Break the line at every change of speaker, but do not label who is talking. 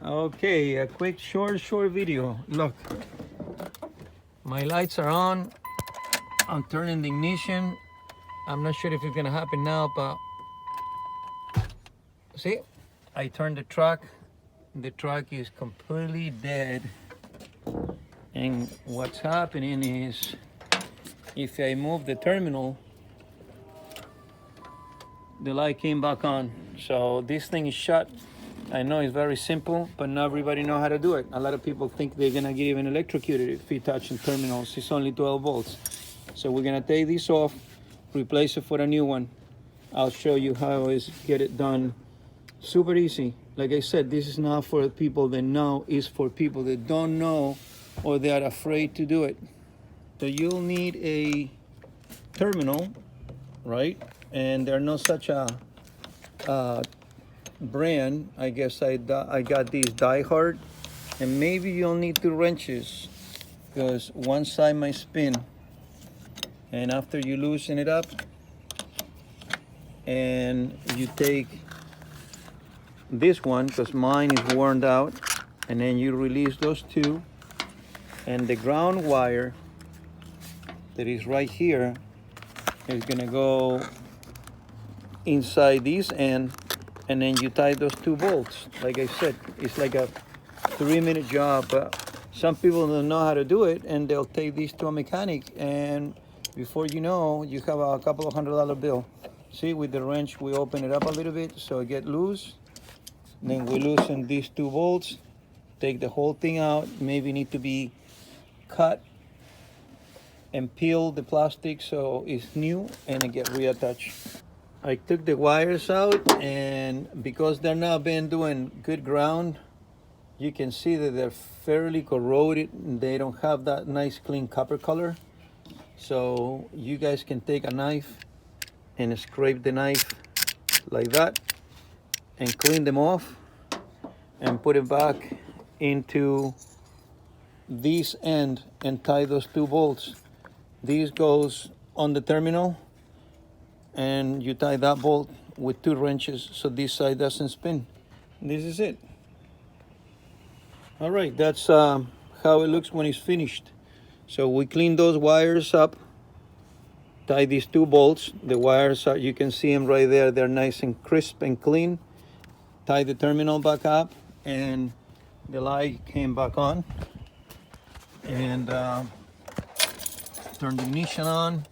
Okay, a quick short video. Look, my lights are on. I'm turning the ignition. I'm not sure if it's gonna happen now, but see, I turned the truck. The truck is completely dead. And what's happening is, if I move the terminal, the light came back on. So this thing is shut. I know it's very simple, but not everybody know how to do it. A lot of people think they're gonna get even electrocuted if you touch the terminals. It's only 12 volts. So we're gonna take this off, replace it for a new one. I'll show you how is get it done. Super easy. Like I said, this is not for people that know, it's for people that don't know or they are afraid to do it. So you'll need a terminal, right? And they're not such a brand. I guess I got these Die Hard, and maybe you'll need 2 wrenches because one side might spin. And after you loosen it up and you take this one, because mine is worn out, and then you release those 2, and the ground wire that is right here is gonna go inside this end, and then you tie those 2 bolts. Like I said, it's like a 3-minute job, but some people don't know how to do it, and they'll take these to a mechanic, and before you know, you have a couple of $100 bill. See, with the wrench, we open it up a little bit so it get loose. Then we loosen these 2 bolts, take the whole thing out. Maybe need to be cut and peel the plastic so it's new and it get reattached. I took the wires out, and because they're not been doing good ground, you can see that they're fairly corroded. They don't have that nice clean copper color. So you guys can take a knife and scrape the knife like that and clean them off and put it back into this end and tie those 2 bolts. This goes on the terminal, and you tie that bolt with 2 wrenches so this side doesn't spin. This is it. All right, that's how it looks when it's finished. So we clean those wires up, tie these 2 bolts. The wires are, you can see them right there. They're nice and crisp and clean. Tie the terminal back up, and the light came back on. And turn the ignition on.